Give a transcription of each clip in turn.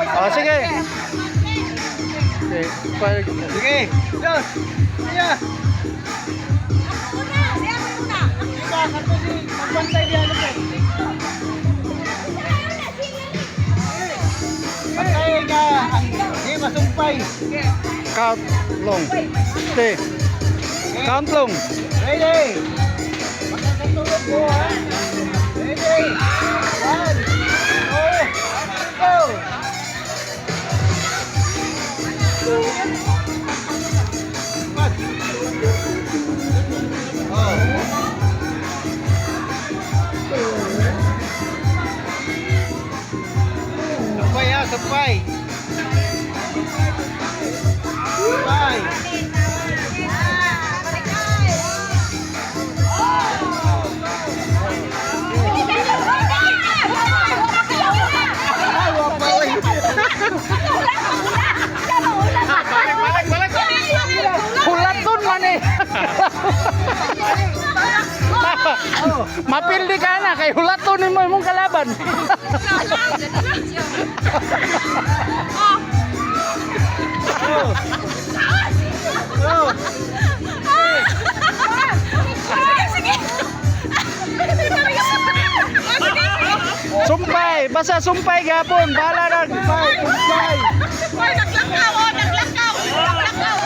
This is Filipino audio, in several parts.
Oh, sige. Sige. Diyos. Ayan. Diba, kanto si magbantay diyan po. Patay ka. Hindi masumpay. Count long. Stay. Count long. Ready. Magkakatulog mo ha. Ready. 1, 2, go. Sampay ha, sampay. Sampay. Hulaton man eh. Mapildi ka na kay hulaton mo imong kalaban. Sumpay, basta sumpay gapon, bala na. Sumpay. Oy, naglakaw, naglakaw. Naglakaw.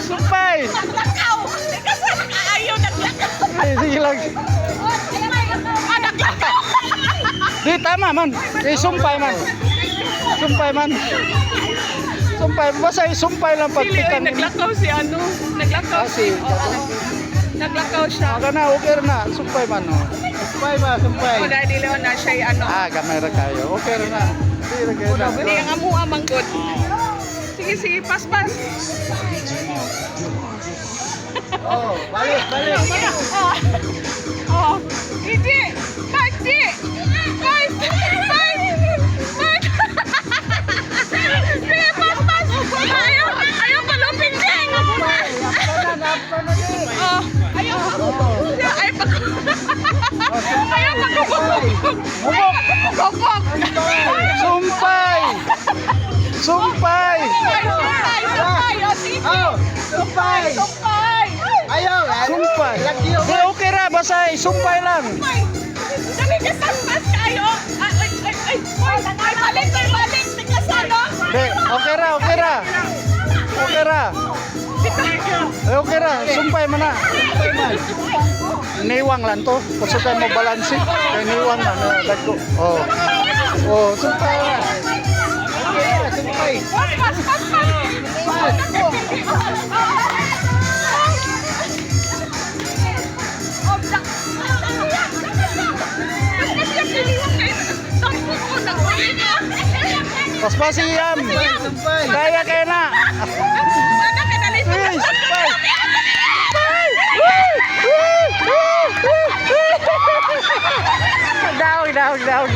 Sumpay. Naglakaw. Kasi nakaayaw naglakaw. Ay, sige lang. Naglakaw. Di tama man. Eh, sumpay man. Sumpay man. Sumpay, basta sumpay lang pagtikan. Naglakaw si ano? Naglakaw si. Naglakaw siya. Aga na, okay na. Sumpay man. Oh. Sumpay ba, sumpay. O dahil dili na siya ano. Gamay ra kayo. Okay na. Sige kayo na. Hindi ang amuha manggod. Sige, sige, pas. Oh, balik. Oh, hindi. Hindi. Fight. Sige, pas. Ayaw malupin din. Oh, ayaw pagkubog. Sumpay. Sumpay. Sumpay. Ayaw. Sumpay. Di okay ra, basta sumpay lang. Dali ka sampas kayo. Ay, balik. Tikasano. Di, okay ra. Okay ra, sumpay man na. Niwang lang to. Pasukan mo balansi. Kaya niwang na. Dagko. Oh, sumpay na. Sumpay. Pas. Paspasi yam. Kaya na. Please, sumpay. Down.